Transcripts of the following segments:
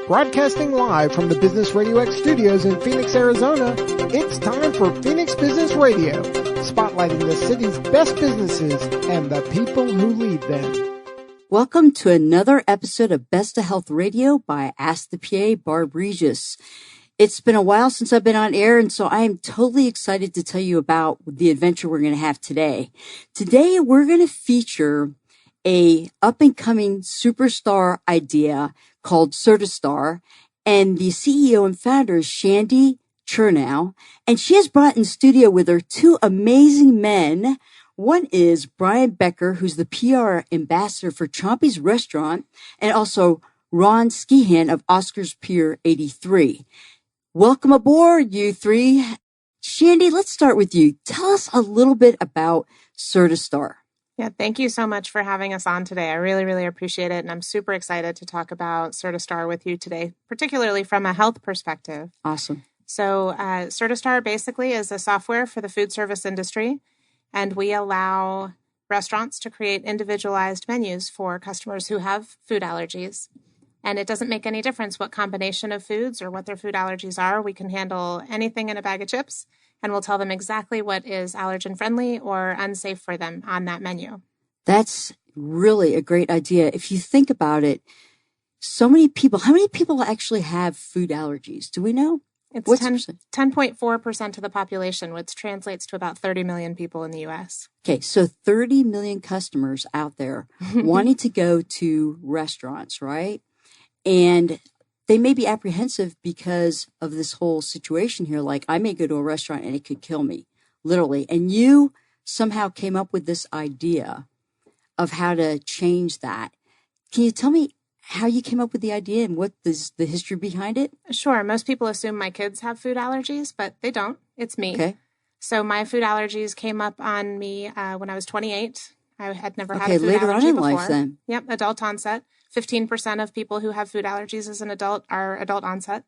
Broadcasting live from the Business Radio X studios in Phoenix, Arizona, it's time for Phoenix Business Radio, spotlighting the city's best businesses and the people who lead them. Welcome to another episode of Best of Health Radio by Ask the PA, Barb Regis. It's been a while since I've been on air, and so I am totally excited to tell you about the adventure we're going to have today. Today, we're going to feature a up-and-coming superstar idea called CertiStar, and the CEO and founder is Shandee Chernow, and she has brought in studio with her two amazing men. One is Brian Becker, who's the PR ambassador for Chompy's Restaurant, and also Ron Skehan of Oscar's Pier 83. Welcome aboard, you three. Shandee, let's start with you. Tell us a little bit about CertiStar. Yeah, thank you so much for having us on today. I really, really appreciate it. And I'm super excited to talk about CertiStar with you today, particularly from a health perspective. Awesome. So CertiStar basically is a software for the food service industry. And we allow restaurants to create individualized menus for customers who have food allergies. And it doesn't make any difference what combination of foods or what their food allergies are. We can handle anything in a bag of chips, and we'll tell them exactly what is allergen friendly or unsafe for them on that menu. That's really a great idea. If you think about it, so many people, how many people actually have food allergies? Do we know? It's 10.4% of the population, which translates to about 30 million people in the U.S. Okay, so 30 million customers out there wanting to go to restaurants, right? And they may be apprehensive because of this whole situation here. Like, I may go to a restaurant and it could kill me, literally. And you somehow came up with this idea of how to change that. Can you tell me how you came up with the idea and what is the history behind it? Sure. Most people assume my kids have food allergies, but they don't. It's me. Okay. So my food allergies came up on me when I was 28. I had never had a food later allergy on in before. life then. Yep, adult onset. 15% of people who have food allergies as an adult are adult onset.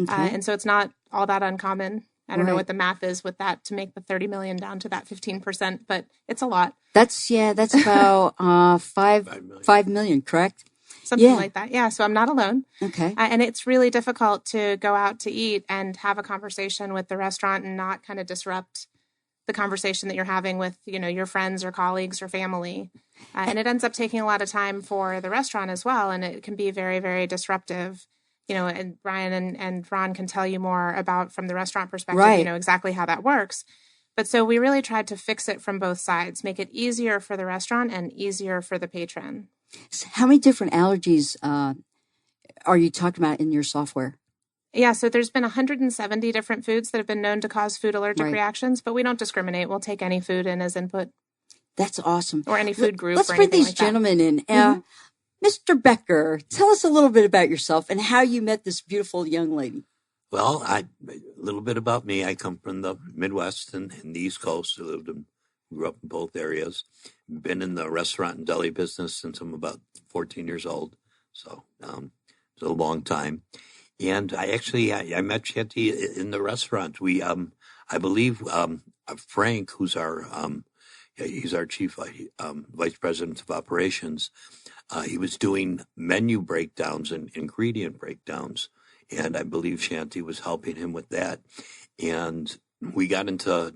Okay. And so it's not all that uncommon. I don't know Right. what the math is with that to make the 30 million down to that 15%, but it's a lot. That's about 5 million, correct? Something like that. Yeah. So I'm not alone. Okay. And it's really difficult to go out to eat and have a conversation with the restaurant and not kind of disrupt the conversation that you're having with, your friends or colleagues or family. And it ends up taking a lot of time for the restaurant as well. And it can be very, very disruptive. And Brian and Ron can tell you more about from the restaurant perspective, Right. Exactly how that works. But so we really tried to fix it from both sides, make it easier for the restaurant and easier for the patron. So how many different allergies are you talking about in your software? Yeah, so there's been 170 different foods that have been known to cause food allergic reactions, but we don't discriminate. We'll take any food in as input. That's awesome. Or any food group. Let's or bring anything these like that. gentlemen in. Mr. Becker, tell us a little bit about yourself and how you met this beautiful young lady. Well, a little bit about me. I come from the Midwest and the East Coast. Grew up in both areas. Been in the restaurant and deli business since I'm about 14 years old. So it's a long time. And I met Shandee in the restaurant. We, I believe, Frank, who's he's our chief vice president of operations. He was doing menu breakdowns and ingredient breakdowns, and I believe Shandee was helping him with that. And we got into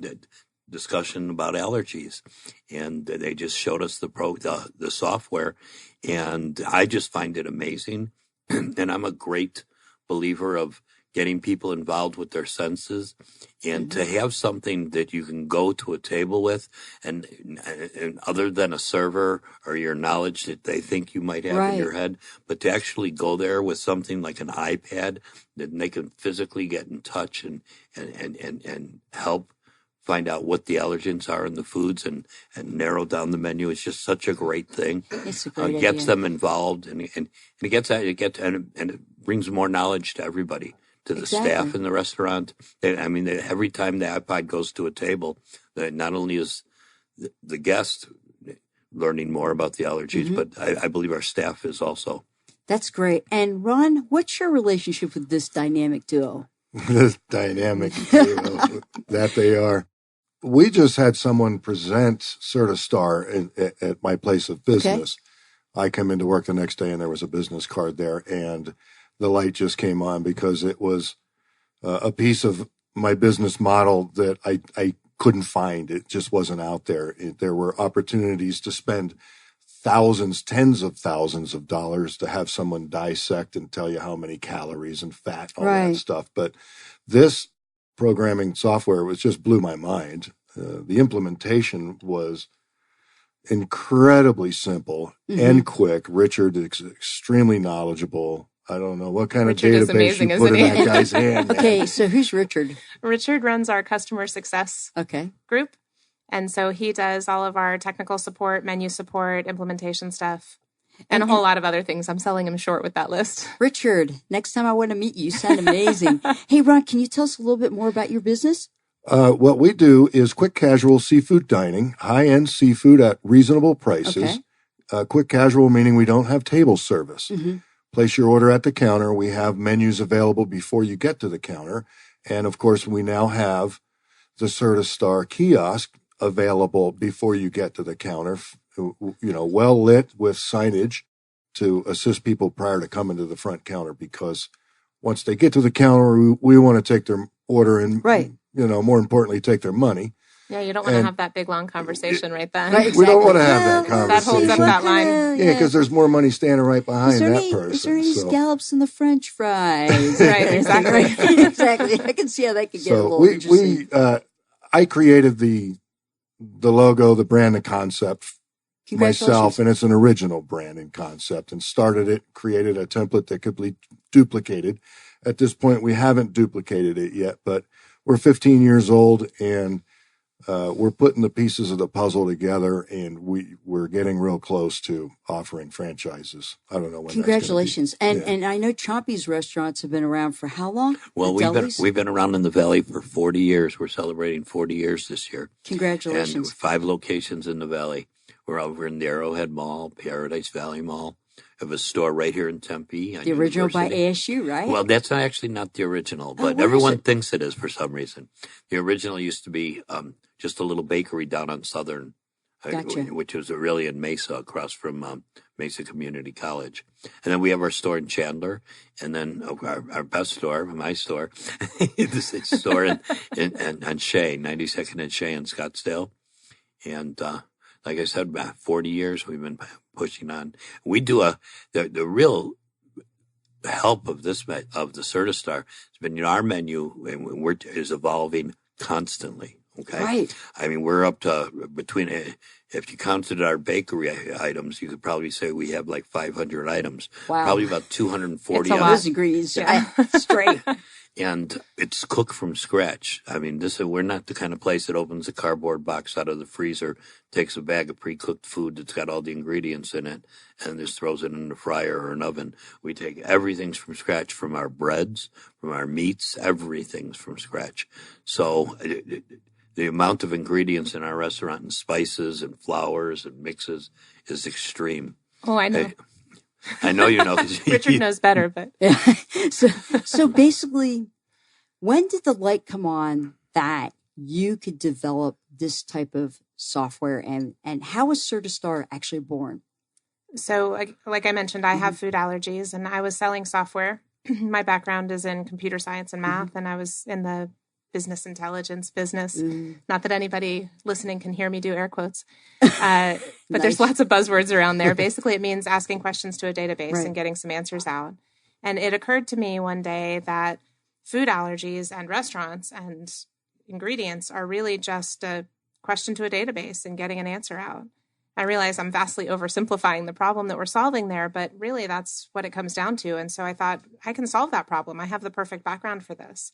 discussion about allergies, and they just showed us the software, and I just find it amazing. And I'm a great believer of getting people involved with their senses, and to have something that you can go to a table with, and other than a server or your knowledge that they think you might have in your head, but to actually go there with something like an iPad that they can physically get in touch and help find out what the allergens are in the foods and narrow down the menu. It's just such a great thing. It's a great gets idea. them involved, and it brings more knowledge to everybody, to the staff in the restaurant. Every time the iPod goes to a table, that not only is the guest learning more about the allergies, but I believe our staff is also. That's great. And Ron, what's your relationship with this dynamic duo? This dynamic duo that they are. We just had someone present CertiStar at my place of business. Okay. I come into work the next day and there was a business card there, and the light just came on, because it was a piece of my business model that I couldn't find. It just wasn't out there. There were opportunities to spend thousands, tens of thousands of dollars to have someone dissect and tell you how many calories and fat, all that stuff. But this programming software was just blew my mind. The implementation was incredibly simple and quick. Richard is extremely knowledgeable. I don't know what kind Richard of database you put in that guy's hand. Okay, so who's Richard? Richard runs our customer success group. And so he does all of our technical support, menu support, implementation stuff, and a whole lot of other things. I'm selling him short with that list. Richard, next time I want to meet you, you sound amazing. Hey, Ron, can you tell us a little bit more about your business? What we do is quick casual seafood dining, high-end seafood at reasonable prices. Quick casual meaning we don't have table service. Place your order at the counter. We have menus available before you get to the counter. And of course, we now have the CertiStar kiosk available before you get to the counter, well lit with signage to assist people prior to coming to the front counter, because once they get to the counter, we want to take their order and, more importantly, take their money. Yeah, you don't want to have that big, long conversation right then. Right, exactly. We don't want to have that conversation. That holds up that line. Yeah, because there's more money standing right behind that person. Is there any scallops in the French fries? Right, exactly. Exactly. I can see how that could get a little interesting. I created the logo, the brand, the concept myself, and it's an original branding concept, and started it, created a template that could be duplicated. At this point, we haven't duplicated it yet, but we're 15 years old, and we're putting the pieces of the puzzle together, and we're getting real close to offering franchises. I don't know when. Congratulations. And I know Chompy's restaurants have been around for how long? Well, we've been around in the Valley for 40 years. We're celebrating 40 years this year. Congratulations. And 5 locations in the Valley. We're over in the Arrowhead Mall, Paradise Valley Mall. We have a store right here in Tempe. The original by ASU, right? Well, that's actually not the original, but everyone thinks it is for some reason. The original used to be just a little bakery down on Southern, which was really in Mesa, across from Mesa Community College. And then we have our store in Chandler, and then our best store, my store, this store on Shea, 92nd and Shea in Scottsdale. And like I said, about 40 years we've been pushing on. We do the real help of the CertiStar has been our menu is evolving constantly. Okay. Right. I mean, we're up to between, if you counted our bakery items, you could probably say we have like 500 items. Wow. Probably about 240 of those ingredients. Yeah. Straight. And it's cooked from scratch. I mean, we're not the kind of place that opens a cardboard box out of the freezer, takes a bag of pre-cooked food that's got all the ingredients in it, and just throws it in the fryer or an oven. We take everything from scratch, from our breads, from our meats, everything's from scratch. So the amount of ingredients in our restaurant, and spices and flours and mixes, is extreme. Oh, I know. I know you know. Richard knows better, but so basically, when did the light come on that you could develop this type of software, and how was CertiStar actually born? So, like I mentioned, I have food allergies, and I was selling software. My background is in computer science and math, and I was in the business intelligence business. Not that anybody listening can hear me do air quotes, but there's lots of buzzwords around there. Basically, it means asking questions to a database and getting some answers out. And it occurred to me one day that food allergies and restaurants and ingredients are really just a question to a database and getting an answer out. I realize I'm vastly oversimplifying the problem that we're solving there, but really that's what it comes down to. And so I thought, I can solve that problem. I have the perfect background for this.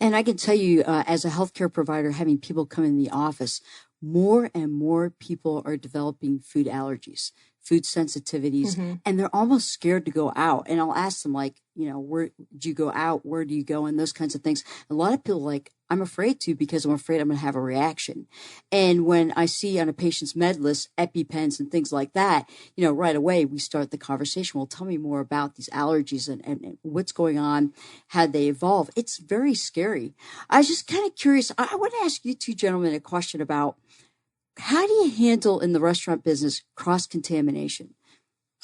And I can tell you, as a healthcare provider, having people come in the office, more and more people are developing food allergies, food sensitivities, and they're almost scared to go out. And I'll ask them, like, where do you go out? Where do you go? And those kinds of things. A lot of people like, I'm afraid to, because I'm afraid I'm going to have a reaction. And when I see on a patient's med list, EpiPens and things like that, right away we start the conversation. Well, tell me more about these allergies and what's going on, how they evolve. It's very scary. I was just kind of curious. I want to ask you two gentlemen a question about, how do you handle in the restaurant business cross-contamination?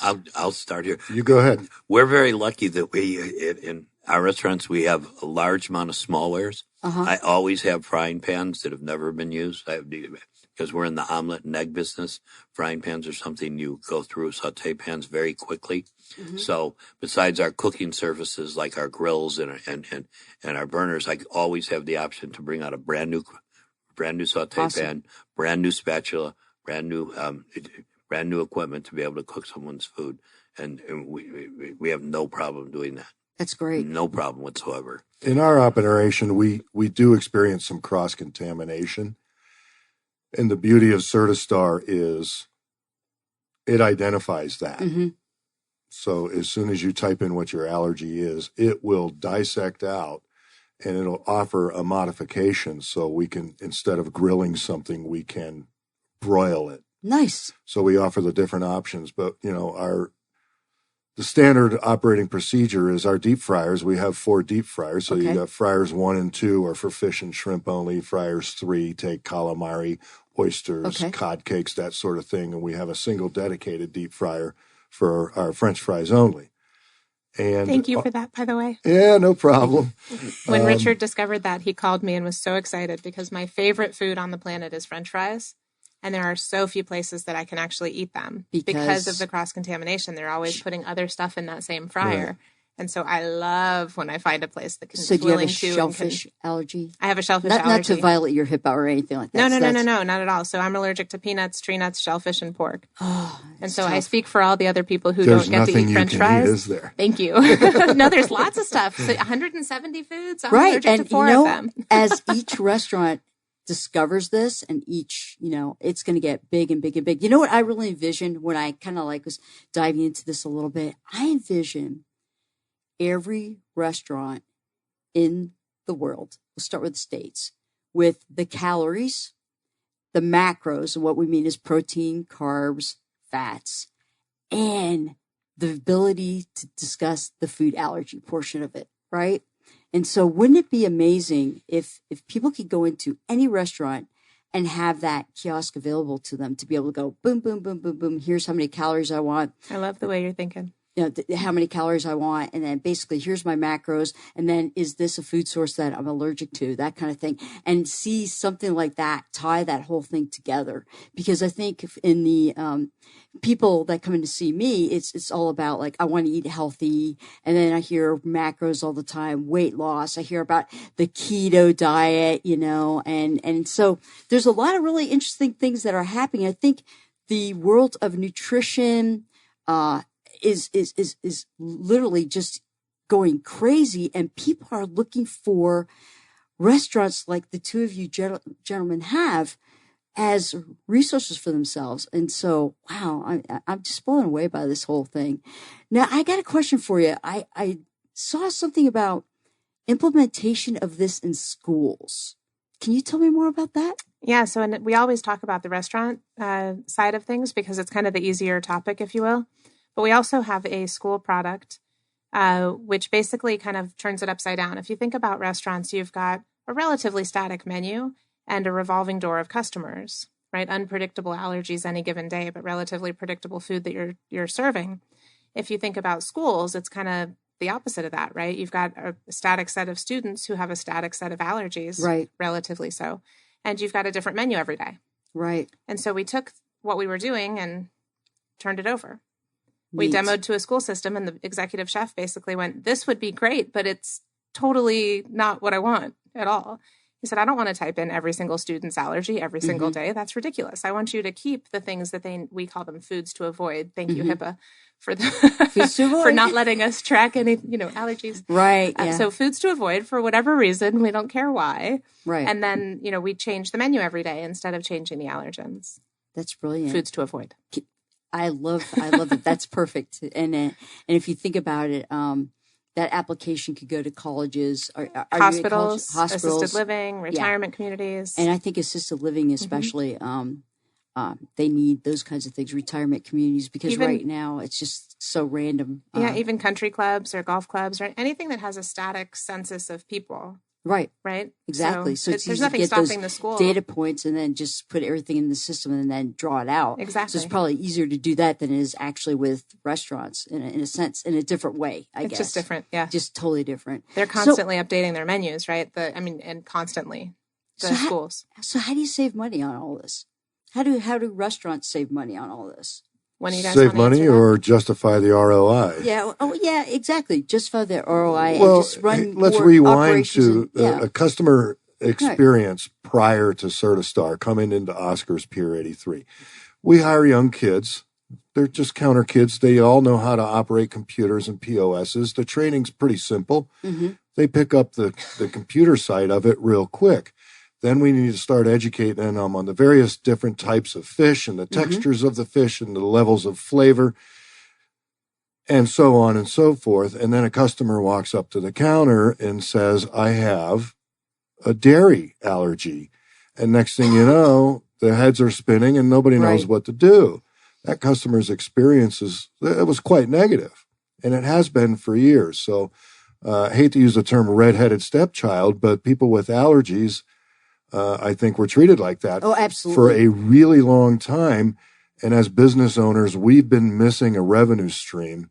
I'll start here. You go ahead. We're very lucky that in our restaurants, we have a large amount of smallwares. I always have frying pans that have never been used. Because we're in the omelet and egg business. Frying pans are something you go through saute pans very quickly. So besides our cooking surfaces like our grills and our burners, I always have the option to bring out a brand new saute pan, brand new spatula, brand new equipment to be able to cook someone's food. And we have no problem doing that. That's great. No problem whatsoever. In our operation, we do experience some cross-contamination. And the beauty of CertiStar is it identifies that. So as soon as you type in what your allergy is, it will dissect out and it'll offer a modification. So we can, instead of grilling something, we can broil it. Nice. So we offer the different options. But, the standard operating procedure is our deep fryers. We have 4 deep fryers. So you got fryers 1 and 2 are for fish and shrimp only. Fryers 3 take calamari, oysters, cod cakes, that sort of thing. And we have a single dedicated deep fryer for our French fries only. And thank you for that, by the way. Yeah, no problem. When Richard discovered that, he called me and was so excited because my favorite food on the planet is French fries. And there are so few places that I can actually eat them because of the cross-contamination. They're always putting other stuff in that same fryer. Right. And so I love when I find a place that can So do you have a shellfish allergy? I have a shellfish allergy. Not to violate your HIPAA or anything like that. No, not at all. So I'm allergic to peanuts, tree nuts, shellfish, and pork. And so tough. I speak for all the other people who don't get to eat French fries. Eat, is there? Thank you. No, there's lots of stuff. So 170 foods. I'm allergic to 4 of them. As each restaurant discovers this and each, it's going to get big and big and big. You know what I really envisioned when I kind of was diving into this a little bit? I envision every restaurant in the world, we'll start with the States, with the calories, the macros, and what we mean is protein, carbs, fats, and the ability to discuss the food allergy portion of it, right? And so wouldn't it be amazing if people could go into any restaurant and have that kiosk available to them to be able to go boom, boom, boom, boom, boom. Here's how many calories I want. I love the way you're thinking. How many calories I want. And then basically here's my macros. And then is this a food source that I'm allergic to? That kind of thing. And see something like that, tie that whole thing together. Because I think in the people that come in to see me, it's all about I want to eat healthy. And then I hear macros all the time, weight loss. I hear about the keto diet, and so there's a lot of really interesting things that are happening. I think the world of nutrition, is literally just going crazy, and people are looking for restaurants like the two of you gentlemen have as resources for themselves. And so, wow, I'm just blown away by this whole thing. Now, I got a question for you. I saw something about implementation of this in schools. Can you tell me more about that? Yeah, so we always talk about the restaurant side of things because it's kind of the easier topic, if you will. But we also have a school product, which basically kind of turns it upside down. If you think about restaurants, you've got a relatively static menu and a revolving door of customers, right? Unpredictable allergies any given day, but relatively predictable food that you're serving. If you think about schools, it's kind of the opposite of that, right? You've got a static set of students who have a static set of allergies, right? Relatively so. And you've got a different menu every day. Right. And so we took what we were doing and turned it over. We demoed to a school system, and the executive chef basically went, this would be great, but it's totally not what I want at all. He said, I don't want to type in every single student's allergy every single day. That's ridiculous. I want you to keep the things that we call them foods to avoid. Thank you, HIPAA, for not letting us track any, allergies. Right. Yeah. So foods to avoid for whatever reason. We don't care why. Right. And then, we change the menu every day instead of changing the allergens. That's brilliant. Foods to avoid. I love it. That's perfect. And if you think about it, that application could go to colleges, hospitals, assisted living, retirement communities. And I think assisted living, especially, they need those kinds of things, retirement communities, because right now it's just so random. Even country clubs or golf clubs or anything that has a static census of people. Right. Right. Exactly. So it's there's easy to nothing get those stopping the school. data points and then just put everything in the system and then draw it out. Exactly. So it's probably easier to do that than it is actually with restaurants in a sense, in a different way, I guess. It's just different. Yeah. Just totally different. They're constantly updating their menus, right? And constantly schools. So how do you save money on all this? How do restaurants save money on all this? When you guys save money or justify the ROI? Yeah. Oh, yeah. Exactly. Justify the ROI. Well, and just run let's more rewind to and, a customer experience prior to CertiStar coming into Oscars Pier 83. We hire young kids. They're just counter kids. They all know how to operate computers and POSs. The training's pretty simple. Mm-hmm. They pick up the computer side of it real quick. Then we need to start educating them on the various different types of fish and the textures of the fish and the levels of flavor and so on and so forth. And then a customer walks up to the counter and says, I have a dairy allergy. And next thing you know, the heads are spinning and nobody knows what to do. That customer's experience it was quite negative, and it has been for years. So I hate to use the term redheaded stepchild, but people with allergies, I think were treated like that for a really long time. And as business owners, we've been missing a revenue stream.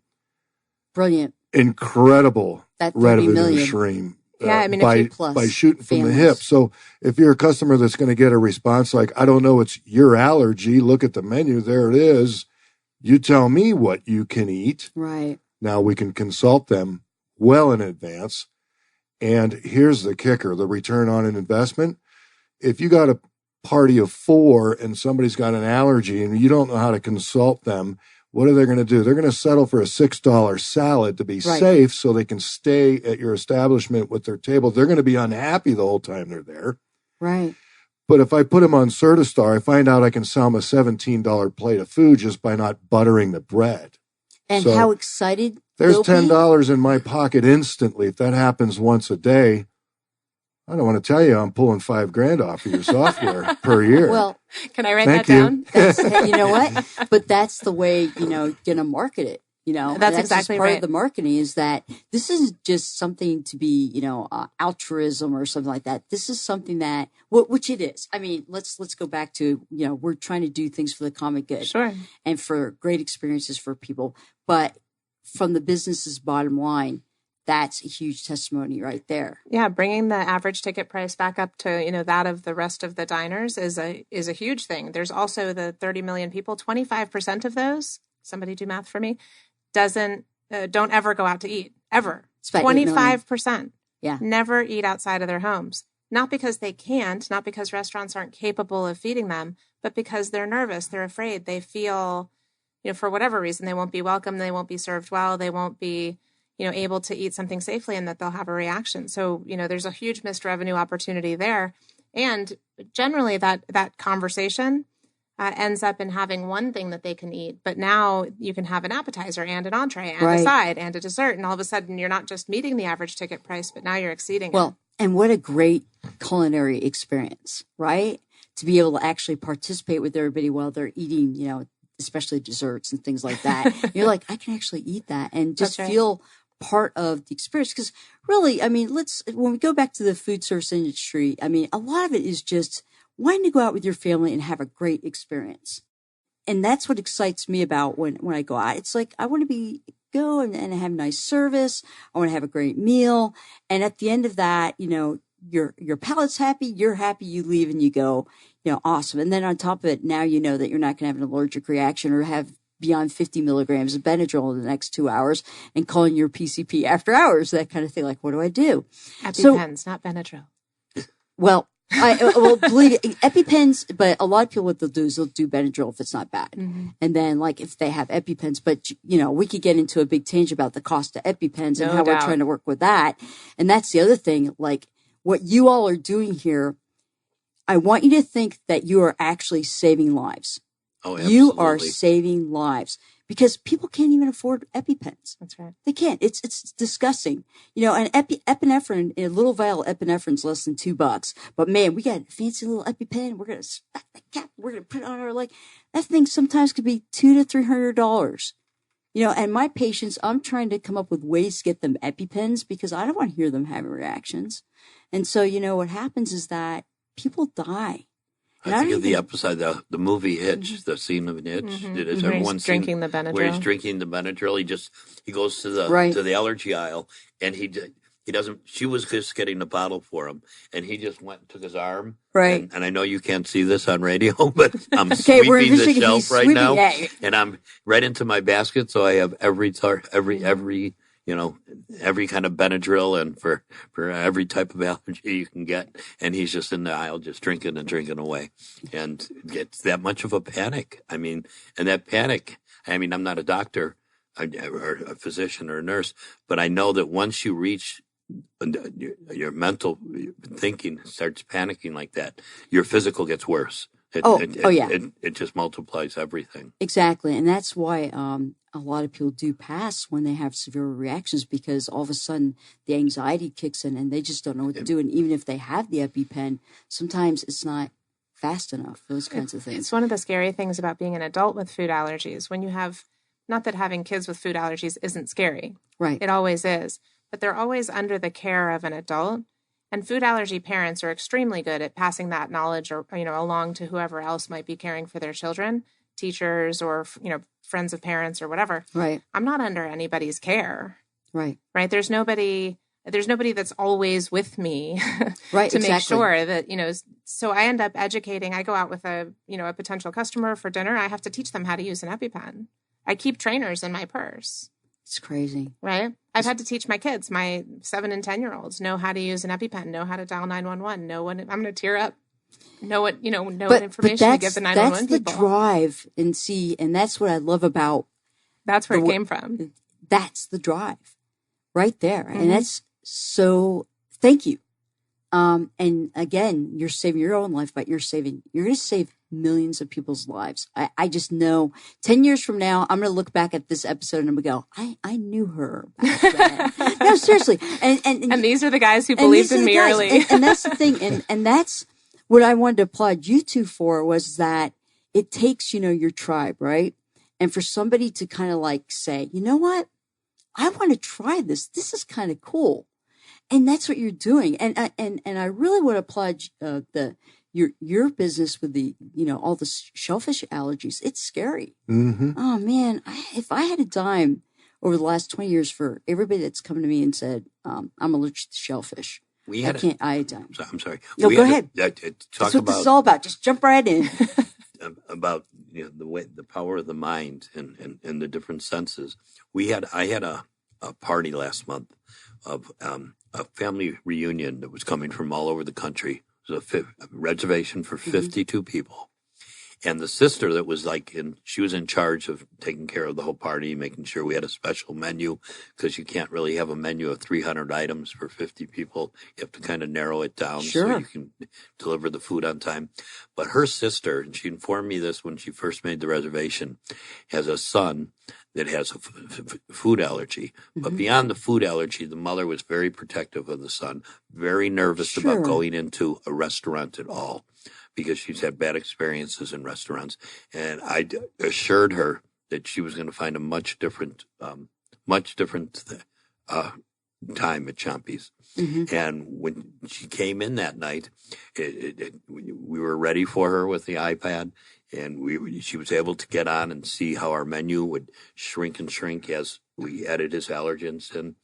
Brilliant. Incredible revenue stream. Yeah, I mean, by shooting from the hip. So if you're a customer that's going to get a response like, I don't know, it's your allergy, look at the menu, there it is. You tell me what you can eat. Right. Now we can consult them well in advance. And here's the kicker, the return on an investment. If you got a party of 4 and somebody's got an allergy and you don't know how to consult them, what are they going to do? They're going to settle for a $6 salad to be safe so they can stay at your establishment with their table. They're going to be unhappy the whole time they're there. Right. But if I put them on CertiStar, I find out I can sell them a $17 plate of food just by not buttering the bread. And so how excited there's $10 in my pocket instantly. If that happens once a day, I don't want to tell you I'm pulling $5,000 off of your software per year. Well, can I write that down? You know what? But that's the way, going to market it. That's exactly part right. of the marketing is that this isn't just something to be, altruism or something like that. This is something that, which it is. I mean, let's go back to, we're trying to do things for the common good. Sure. And for great experiences for people. But from the business's bottom line, that's a huge testimony right there. Yeah, bringing the average ticket price back up to, that of the rest of the diners is a huge thing. There's also the 30 million people, 25% of those, somebody do math for me, don't ever go out to eat, ever. 25%. Yeah. Never eat outside of their homes. Not because they can't, not because restaurants aren't capable of feeding them, but because they're nervous, they're afraid, they feel, for whatever reason, they won't be welcome, they won't be served well, they won't be able to eat something safely and that they'll have a reaction. So, there's a huge missed revenue opportunity there. And generally that conversation ends up in having one thing that they can eat. But now you can have an appetizer and an entree and a side and a dessert. And all of a sudden you're not just meeting the average ticket price, but now you're exceeding it. And what a great culinary experience, right? To be able to actually participate with everybody while they're eating, especially desserts and things like that. You're like, I can actually eat that and just feel part of the experience. Because really, I mean, when we go back to the food service industry, I mean, a lot of it is just wanting to go out with your family and have a great experience. And that's what excites me about when I go out. It's like, I want to go and have nice service. I want to have a great meal. And at the end of that, your palate's happy, you're happy, you leave and you go, awesome. And then on top of it, now you know that you're not going to have an allergic reaction or have beyond 50 milligrams of Benadryl in the next 2 hours and calling your PCP after hours, that kind of thing. Like, what do I do? EpiPens, not Benadryl. Well, believe it, EpiPens, but a lot of people, what they'll do is they'll do Benadryl if it's not bad. Mm-hmm. And then like if they have EpiPens, but we could get into a big tangent about the cost of EpiPens and how we're trying to work with that. And that's the other thing, like what you all are doing here. I want you to think that you are actually saving lives. Oh, absolutely. You are saving lives because people can't even afford EpiPens. That's right. They can't. It's disgusting. And epinephrine, a little vial of epinephrine is less than $2. But man, we got a fancy little EpiPen. We're going to smack the cap. We're going to put it on our leg. That thing sometimes could be $200 to $300. And my patients, I'm trying to come up with ways to get them EpiPens because I don't want to hear them having reactions. And so, what happens is that people die. And I think of the episode, the movie Hitch, the scene of Hitch. Mm-hmm. Has everyone seen drinking the Benadryl? Where he's drinking the Benadryl. He goes to the Right. to the allergy aisle, and he doesn't. She was just getting the bottle for him, and he just went and took his arm. Right. And I know you can't see this on radio, but I'm Okay, we're sweeping the envisioning shelf he's right sweeping- now, yeah. and I'm right into my basket, so I have every kind of Benadryl and for every type of allergy you can get. And he's just in the aisle just drinking and drinking away. And it's that much of a panic. I mean, and that panic, I'm not a doctor or a physician or a nurse, but I know that once you reach your mental thinking starts panicking like that, your physical gets worse. It just multiplies everything. Exactly. And that's why a lot of people do pass when they have severe reactions because all of a sudden the anxiety kicks in and they just don't know what to do. And even if they have the EpiPen, sometimes it's not fast enough, those kinds of things. It's one of the scary things about being an adult with food allergies. When you have, not that having kids with food allergies isn't scary. Right. It always is. But they're always under the care of an adult. And food allergy parents are extremely good at passing that knowledge along to whoever else might be caring for their children, teachers or, friends of parents or whatever. Right. I'm not under anybody's care. Right. Right. There's nobody that's always with me right, to exactly. make sure that, so I end up educating. I go out with a potential customer for dinner. I have to teach them how to use an EpiPen. I keep trainers in my purse. It's crazy. Right. I've had to teach my kids, my 7 and 10-year-olds, know how to use an EpiPen, know how to dial 911, know when I'm going to tear up, know what information to give the 911 that's people. That's the drive and that's what I love about. That's where it came from. That's the drive right there. Mm-hmm. And that's so, thank you. And again, you're saving your own life, but you're going to save millions of people's lives. I just know 10 years from now, I'm going to look back at this episode and I'm going to go, I knew her back then. No, seriously. And these are the guys who believed in me early. And that's the thing. And that's what I wanted to applaud you two for was that it takes, your tribe, right? And for somebody to kind of like say, you know what? I want to try this. This is kind of cool. And that's what you're doing. And I really want to applaud your business with the, all the shellfish allergies. It's scary. Mm-hmm. Oh man. If I had a dime over the last 20 years for everybody that's come to me and said, I'm allergic to shellfish. I'm sorry. No, go ahead. That's what this is all about. Just jump right in. About the power of the mind and the different senses. I had a party last month of a family reunion that was coming from all over the country. It was a reservation for 52 people. And the sister that was she was in charge of taking care of the whole party, making sure we had a special menu, because you can't really have a menu of 300 items for 50 people. You have to kind of narrow it down so you can deliver the food on time. But her sister, and she informed me this when she first made the reservation, has a son that has a food allergy. Mm-hmm. But beyond the food allergy, the mother was very protective of the son, very nervous about going into a restaurant at all, because she's had bad experiences in restaurants. And I assured her that she was going to find a much different time at Chompy's. Mm-hmm. And when she came in that night, we were ready for her with the iPad, and she was able to get on and see how our menu would shrink and shrink as we added his allergens in.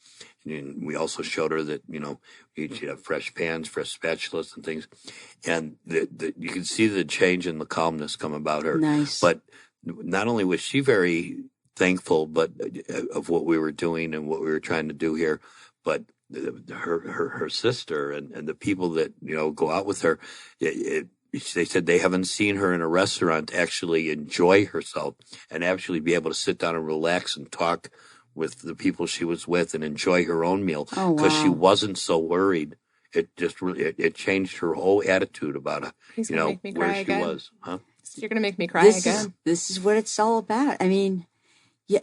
And we also showed her that, you'd have fresh pans, fresh spatulas and things. And you can see the change in the calmness come about her. Nice. But not only was she very thankful of what we were doing and what we were trying to do here, but her sister and the people that, go out with her, they said they haven't seen her in a restaurant actually enjoy herself and actually be able to sit down and relax and talk with the people she was with and enjoy her own meal because she wasn't so worried. It just really it changed her whole attitude about where she was. Huh? You're going to make me cry again. This is what it's all about. I mean,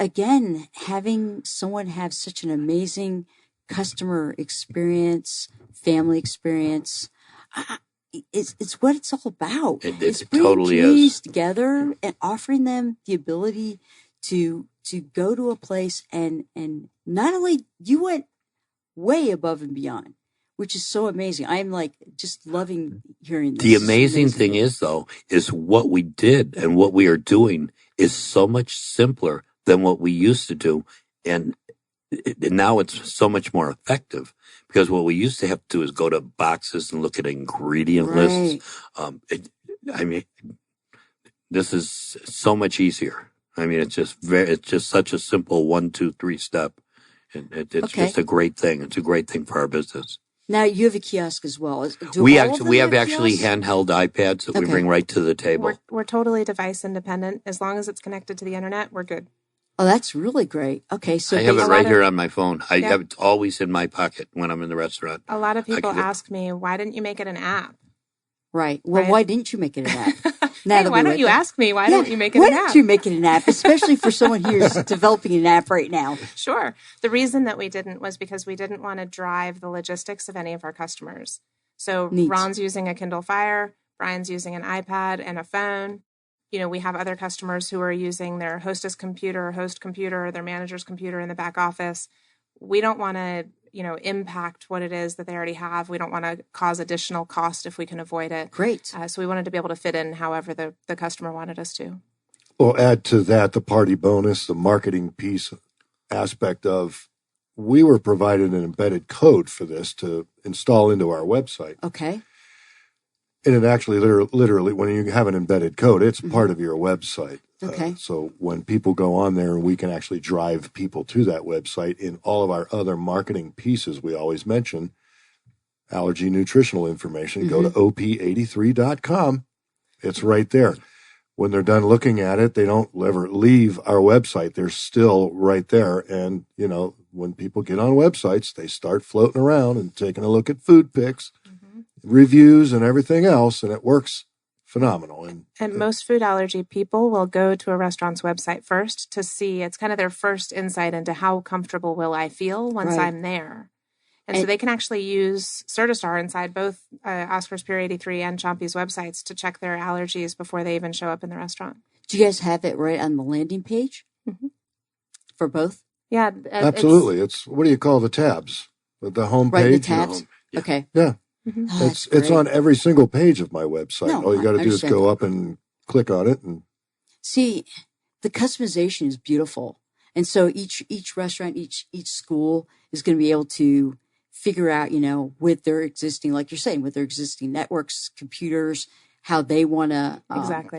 again, having someone have such an amazing customer experience, family experience, it's what it's all about. It's bringing communities together and offering them the ability to go to a place and not only you went way above and beyond, which is so amazing. I'm like just loving hearing this. The amazing thing is, though, is what we did and what we are doing is so much simpler than what we used to do. And now it's so much more effective, because what we used to have to do is go to boxes and look at ingredient lists. I mean, this is so much easier. I mean, it's just such a simple 1, 2, 3 step. It's just a great thing. It's a great thing for our business. Now you have a kiosk as well. We have actually handheld iPads that we bring right to the table. We're totally device independent. As long as it's connected to the internet, we're good. Oh, that's really great. Okay, so I have it right here on my phone. I have it always in my pocket when I'm in the restaurant. A lot of people ask me, why didn't you make it an app? Right. Well, why didn't you make it an app? Hey, why don't you ask me? Why don't you make it an app? Why didn't you make it an app, especially for someone who's developing an app right now? Sure. The reason that we didn't was because we didn't want to drive the logistics of any of our customers. So Ron's using a Kindle Fire, Brian's using an iPad and a phone. You know, we have other customers who are using their hostess computer, host computer, their manager's computer in the back office. We don't want to, impact what it is that they already have. We don't want to cause additional cost if we can avoid it. Great. So we wanted to be able to fit in however the customer wanted us to. Well, add to that the party bonus, the marketing piece aspect of, we were provided an embedded code for this to install into our website. Okay. And it actually literally, when you have an embedded code, it's part of your website. Okay. So when people go on there, we can actually drive people to that website. In all of our other marketing pieces, we always mention allergy nutritional information. Go to op83.com. It's right there. When they're done looking at it, they don't ever leave our website. They're still right there. And, when people get on websites, they start floating around and taking a look at food pics, reviews, and everything else, and it works phenomenal. And most food allergy people will go to a restaurant's website first to see, it's kind of their first insight into how comfortable will I feel once I'm there. And so they can actually use CertiStar inside both Oscar's Pier 83 and Chompy's websites to check their allergies before they even show up in the restaurant. Do you guys have it right on the landing page for both? Yeah. Absolutely. It's what do you call the tabs? The home page? Right, the tabs? Okay. Yeah. It's on every single page of my website. No, all you got to do is go up and click on it. And see, the customization is beautiful. And so each restaurant, each school is going to be able to figure out, with their existing, like you're saying, with their existing networks, computers, how they want to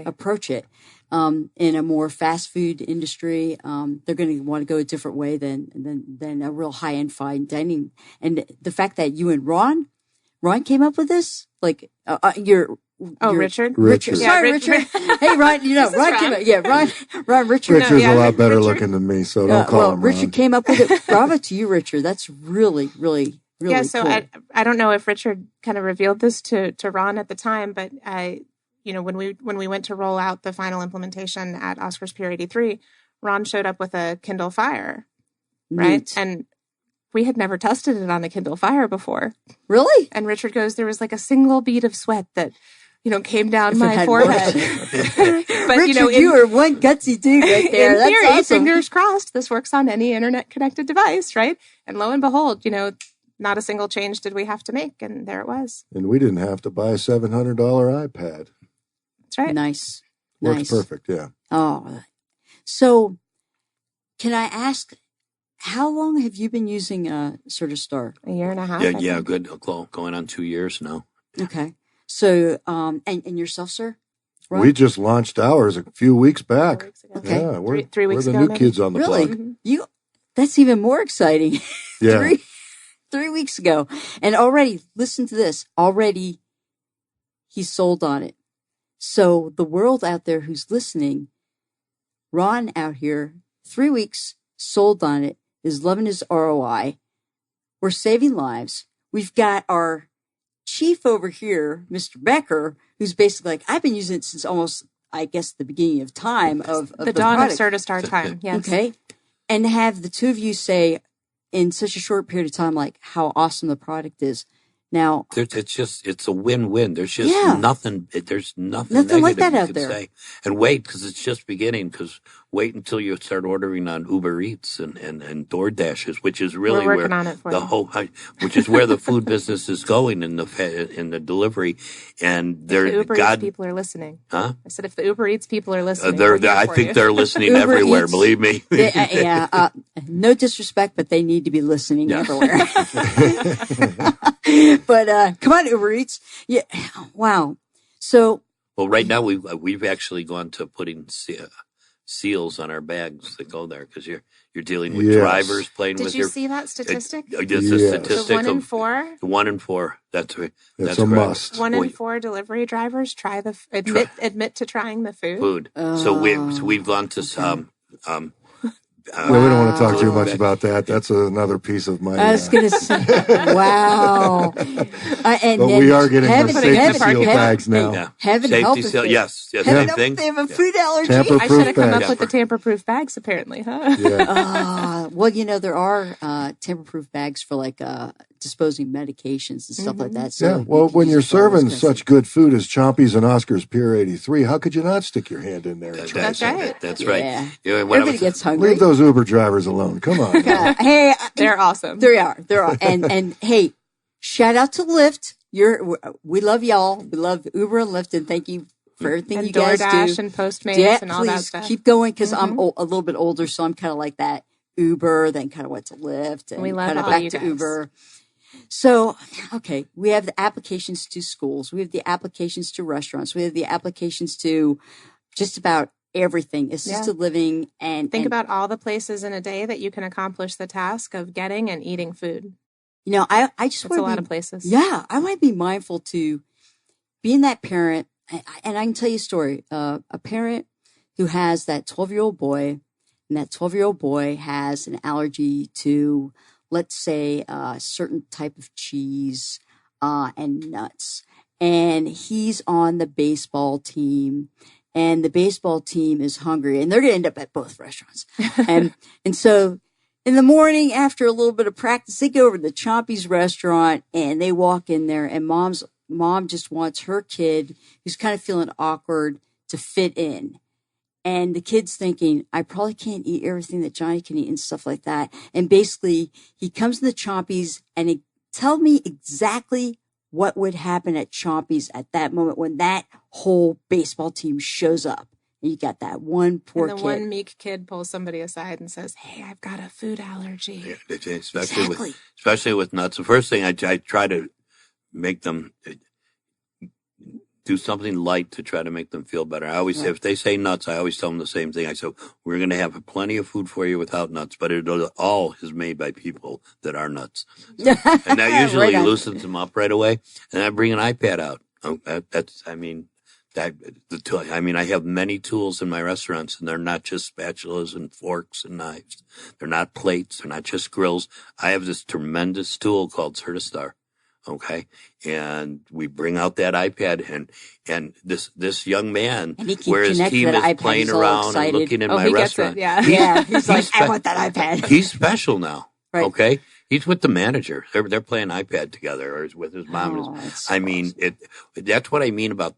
approach it. In a more fast food industry, they're going to want to go a different way than a real high end fine dining. And the fact that you and Ron came up with this, like Richard. Richard. Yeah, Sorry, Richard. Hey, Ron. Ron came up. Yeah, Ron. Richard. Richard's a lot better looking than me, so don't call him Ron. Richard came up with it. Bravo to you, Richard. That's really, really, really cool. So I don't know if Richard kind of revealed this to Ron at the time, but when we went to roll out the final implementation at Oscar's Pier 83, Ron showed up with a Kindle Fire, right? Neat. And we had never tested it on a Kindle Fire before. Really? And Richard goes, there was like a single bead of sweat that, came down my forehead. But, Richard, you are one gutsy dude right there. That's theory, awesome. Fingers crossed, this works on any internet-connected device, right? And lo and behold, not a single change did we have to make, and there it was. And we didn't have to buy a $700 iPad. That's right. Nice. Works perfect, yeah. Oh, so can I ask, how long have you been using CertiStar? A year and a half. Yeah, good. Going on 2 years now. Okay. So, and yourself, sir? Ron? We just launched ours a few weeks back. 4 weeks ago. Okay. Yeah, we're, three weeks we're the ago, new maybe? kids on the Really? block. Mm-hmm. That's even more exciting. Yeah. 3 weeks ago. And already, listen to this, already he's sold on it. So the world out there who's listening, Ron out here, 3 weeks, sold on it, is loving his ROI. We're saving lives. We've got our chief over here, Mr. Becker, who's basically like, I've been using it since almost, I guess, the beginning of time of the dawn product. of CertiStar time. Yes. Okay. And have the two of you say in such a short period of time, like how awesome the product is. Now, it's a win-win. There's just nothing. There's nothing like that you out can there. say. And wait, because it's just beginning. Because wait until you start ordering on Uber Eats and DoorDashes, which is really We're where working on it for the you. whole, which is where the food business is going in the delivery. And If they're the Uber Eats people are listening. huh? I said, if the Uber Eats people are listening, we're here I for think you. they're listening Uber everywhere. Eats, Believe me. No disrespect, but they need to be listening Yeah. everywhere. But come on, Uber Eats. Yeah, wow. So Well, right now we've actually gone to putting seals on our bags that go there because you're dealing with Yes. drivers playing Did with you your. see that statistic? It's Yes. a So statistic 1 in of 4, 1 in 4. That's right. It's That's a correct. must. 1 in 4 delivery drivers admit to trying the food. Food. So we've gone to some. Yeah, we don't want to talk too Wow. much about that. That's another piece of my. I was going to say, wow. And but then we are getting the heaven, safety heaven, seal heaven, bags now. Yeah. Heaven Safety help if seal. they- Yes. Heaven Same help thing. if they have a food allergy. Tamper- I should have come bags. up with the tamper-proof bags, apparently, huh? Yeah. Well, there are tamper-proof bags for like disposing medications and stuff like that. So Yeah. you Well, can when use you're it for all those serving kinds such of- good food as Chompies and Oscars Pier 83, how could you not stick your hand in there and try That's something? right. That's Yeah. right. You know, when I Everybody was- gets hungry. Leave those Uber drivers alone. Come on. Hey, They're awesome. There are. And hey, shout out to Lyft. We love y'all. We love Uber and Lyft, and thank you for everything And you guys DoorDash do. and Postmates Yeah, and all that please stuff. keep going because I'm a little bit older, so I'm kind of like that. Uber, then kind of went to Lyft, and We love kind of all back you to guys. Uber. So, okay, we have the applications to schools. We have the applications to restaurants. We have the applications to just about everything, assisted living, and Think about all the places in a day that you can accomplish the task of getting and eating food. I just It's want a to lot be of places. Yeah, I want to be mindful to being that parent. And I can tell you a story. A parent who has that 12-year-old boy, and that 12-year-old boy has an allergy to, let's say, a certain type of cheese and nuts. And he's on the baseball team, and the baseball team is hungry, and they're going to end up at both restaurants. and so in the morning, after a little bit of practice, they go over to the Chompy's restaurant, and they walk in there, and mom just wants her kid, who's kind of feeling awkward, to fit in. And the kid's thinking, I probably can't eat everything that Johnny can eat and stuff like that. And basically, he comes to the Chompy's and he tell me exactly what would happen at Chompy's at that moment when that whole baseball team shows up. And you got that one poor and the kid. one meek kid pulls somebody aside and says, "Hey, I've got a food allergy." Yeah, especially with nuts. The first thing I try to make them do something light to try to make them feel better. I always say, if they say nuts, I always tell them the same thing. I say, we're going to have plenty of food for you without nuts, but it all is made by people that are nuts. So, and that usually Right on. loosens them up right away. And I bring an iPad out. I have many tools in my restaurants, and they're not just spatulas and forks and knives. They're not plates. They're not just grills. I have this tremendous tool called CertiStar. Okay. And we bring out that iPad and this young man, And he can where his connect to team that is iPad. playing He's all around excited. and looking in Oh, my he gets restaurant. it, yeah. Yeah, he's like, I spe- want that iPad. He's special now. Right. Okay. He's with the manager. They're playing iPad together, or with his mom. Oh, that's so That's what I mean about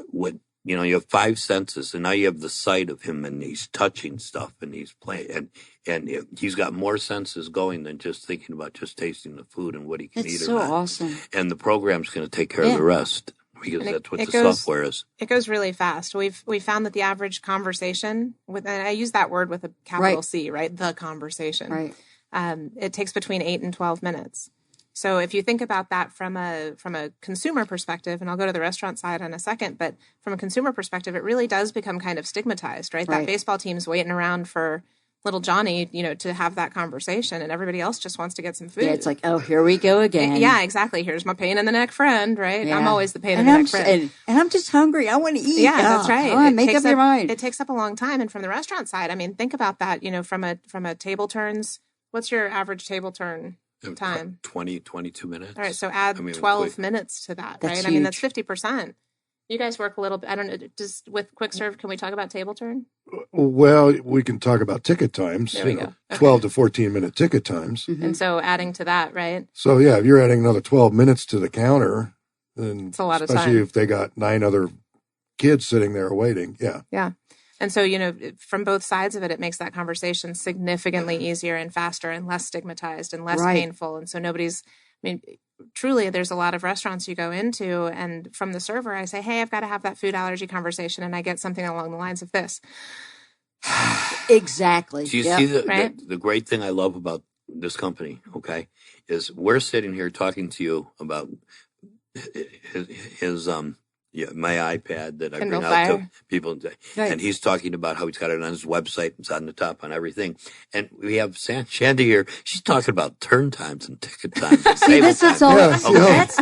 what, you have 5 senses, and now you have the sight of him, and he's touching stuff, and he's playing, and he's got more senses going than just thinking about just tasting the food and what he can That's eat so or not. awesome. And the program's going to take care of the rest, because that's what the software is. It goes really fast. We found that the average conversation and I use that word with a capital Right. C, right? The conversation. Right. It takes between 8 and 12 minutes. So if you think about that from a consumer perspective, and I'll go to the restaurant side in a second, but from a consumer perspective, it really does become kind of stigmatized, right? That baseball team's waiting around for little Johnny, to have that conversation, and everybody else just wants to get some food. Yeah, it's like, oh, here we go again. Yeah, exactly. Here's my pain in the neck friend, right? Yeah. I'm always the pain in the neck friend. And I'm just hungry. I want to eat. Yeah, that's right. Oh, make up your mind. It takes up a long time. And from the restaurant side, I mean, think about that, from a table turns. What's your average table turn time? 22 minutes. All right. So add 12 minutes to that, That's right? I mean, that's huge. 50%. You guys work a little bit. I don't know. Just with quick serve, can we talk about table turn? Well, we can talk about ticket times. There we go. Okay. 12 to 14 minute ticket times. Mm-hmm. And so adding to that, right? So yeah, if you're adding another 12 minutes to the counter, then It's a lot of especially time. if they got 9 other kids sitting there waiting. Yeah. Yeah. And so, from both sides of it, it makes that conversation significantly easier and faster and less stigmatized and less painful. And so truly, there's a lot of restaurants you go into, and from the server, I say, hey, I've got to have that food allergy conversation. And I get something along the lines of this. Exactly. Do you see the great thing I love about this company, okay, is we're sitting here talking to you about his my iPad that I Kindle bring out Fire. to people, and he's talking about how he's got it on his website. It's on the top on everything. And we have Shandee here. She's talking about turn times and ticket times. And See, this is all. Yes,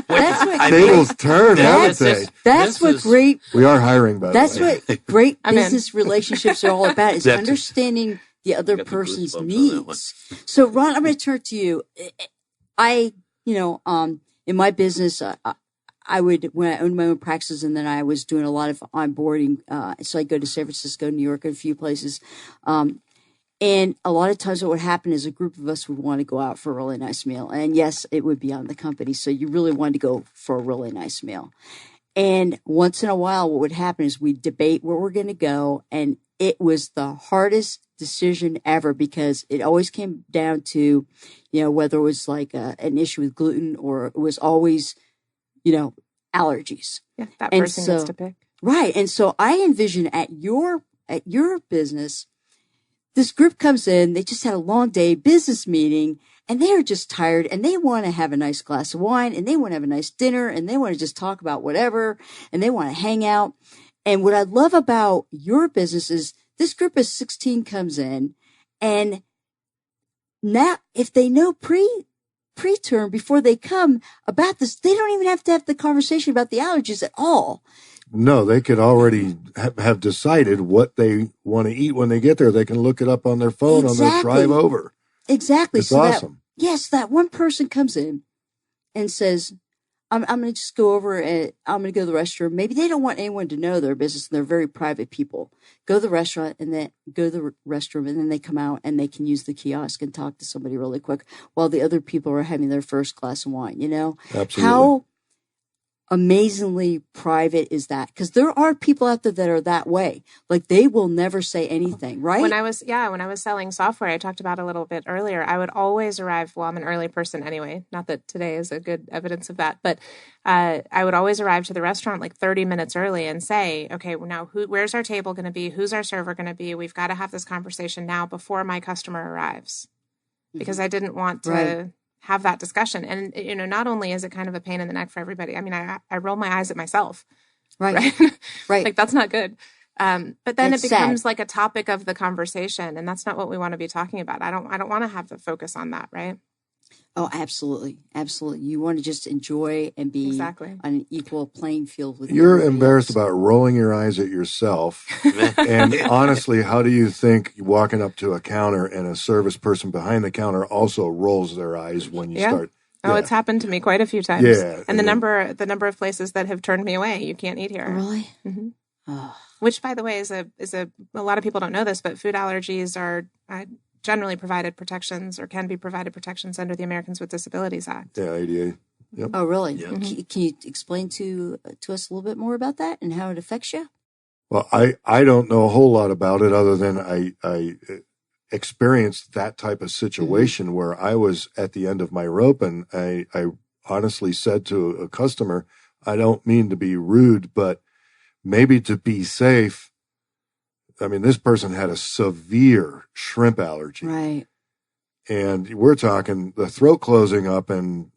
That's what tables turn, haven't they? That's what great. We are hiring, by the way. That's what great business relationships are all about. Is understanding the other person's needs. So, Ron, I'm going to turn to you. In my business, I would, when I owned my own practices, and then I was doing a lot of onboarding. So I go to San Francisco, New York, and a few places. And a lot of times what would happen is a group of us would want to go out for a really nice meal. And yes, it would be on the company. So you really wanted to go for a really nice meal. And once in a while, what would happen is we'd debate where we're going to go. And it was the hardest decision ever, because it always came down to, whether it was like an issue with gluten, or it was always, allergies. Yeah, that person gets to pick. Right. And so I envision at your business, this group comes in, they just had a long day business meeting, and they are just tired, and they want to have a nice glass of wine, and they want to have a nice dinner, and they want to just talk about whatever, and they want to hang out. And what I love about your business is this group of 16 comes in, and now if they know preterm before they come about this, they don't even have to have the conversation about the allergies at all. No, they could already have decided what they want to eat when they get there. They can look it up on their phone on their drive over. Exactly. It's awesome. That one person comes in and says, I'm going to just go over and I'm going to go to the restroom. Maybe they don't want anyone to know their business. They're very private people. Go to the restaurant and then go to the restroom, and then they come out and they can use the kiosk and talk to somebody really quick while the other people are having their first glass of wine, Absolutely. How amazingly private is that? Because there are people out there that are that way. Like, they will never say anything, right? When I was selling software, I talked about a little bit earlier, I would always arrive. Well, I'm an early person anyway. Not that today is a good evidence of that, but I would always arrive to the restaurant like 30 minutes early and say, okay, now where's our table going to be? Who's our server going to be? We've got to have this conversation now before my customer arrives, because I didn't want to have that discussion. And, not only is it kind of a pain in the neck for everybody. I mean, I roll my eyes at myself. Right. Like, that's not good. But then it becomes like a topic of the conversation, and that's not what we want to be talking about. I don't want to have the focus on that. Right. Oh, absolutely. Absolutely. You want to just enjoy and be on an equal playing field with You're embarrassed about rolling your eyes at yourself. And honestly, how do you think walking up to a counter and a service person behind the counter also rolls their eyes when you start? Oh, it's happened to me quite a few times. Yeah. And the number of places that have turned me away. You can't eat here. Really? Mm-hmm. Oh. Which, by the way, is a lot of people don't know this, but food allergies are generally provided protections, or can be provided protections under the Americans with Disabilities Act. Yeah, ADA. Yep. Oh, really? Yeah. Can you explain to us a little bit more about that and how it affects you? Well, I don't know a whole lot about it, other than I experienced that type of situation where I was at the end of my rope, and I honestly said to a customer, I don't mean to be rude, but maybe to be safe. I mean, this person had a severe shrimp allergy. Right. And we're talking the throat closing up and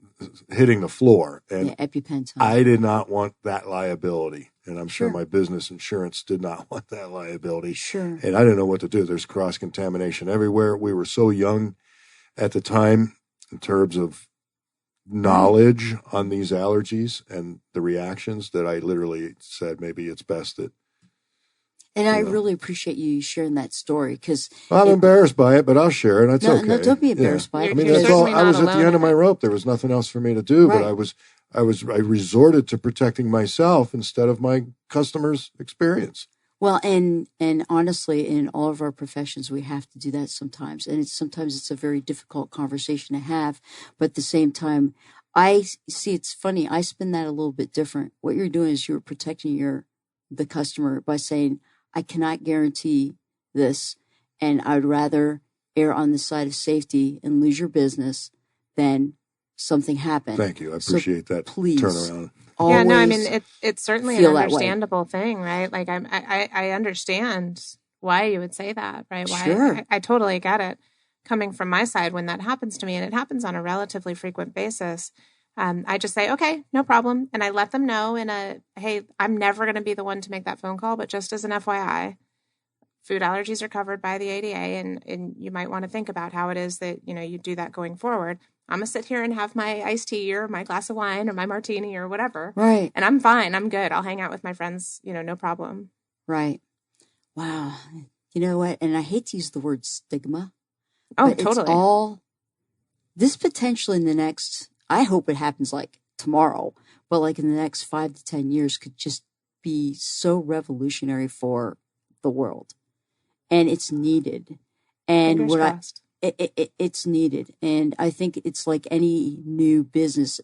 hitting the floor. And EpiPen. I did not want that liability. And I'm sure my business insurance did not want that liability. Sure. And I didn't know what to do. There's cross-contamination everywhere. We were so young at the time in terms of knowledge on these allergies and the reactions, that I literally said, maybe it's best that. And I really appreciate you sharing that story, because I'm embarrassed by it, but I'll share it. It's okay. No, don't be embarrassed by it. I mean, that's all. I was at the end of my rope. There was nothing else for me to do, but I resorted to protecting myself instead of my customer's experience. Well, and honestly, in all of our professions, we have to do that sometimes. And sometimes it's a very difficult conversation to have. But at the same time, I see, it's funny. I spin that a little bit different. What you're doing is you're protecting the customer by saying, I cannot guarantee this, and I'd rather err on the side of safety and lose your business than something happen. Thank you. I appreciate that please, turnaround. Yeah, no, I mean, it's certainly an feel that way. understandable thing, right? Like I understand why you would say that, right? Sure. Why I totally get it coming from my side when that happens to me, and it happens on a relatively frequent basis. I just say, okay, no problem. And I let them know hey, I'm never going to be the one to make that phone call, but just as an FYI, food allergies are covered by the ADA, and you might want to think about how it is that, you do that going forward. I'm going to sit here and have my iced tea or my glass of wine or my martini or whatever. Right. And I'm fine. I'm good. I'll hang out with my friends, no problem. Right. Wow. You know what? And I hate to use the word stigma. Oh, but totally. It's all this potential in the next, I hope it happens like tomorrow, but like in the next 5 to 10 years could just be so revolutionary for the world. And it's needed. And Fingers crossed. It's needed. And I think it's like any new business.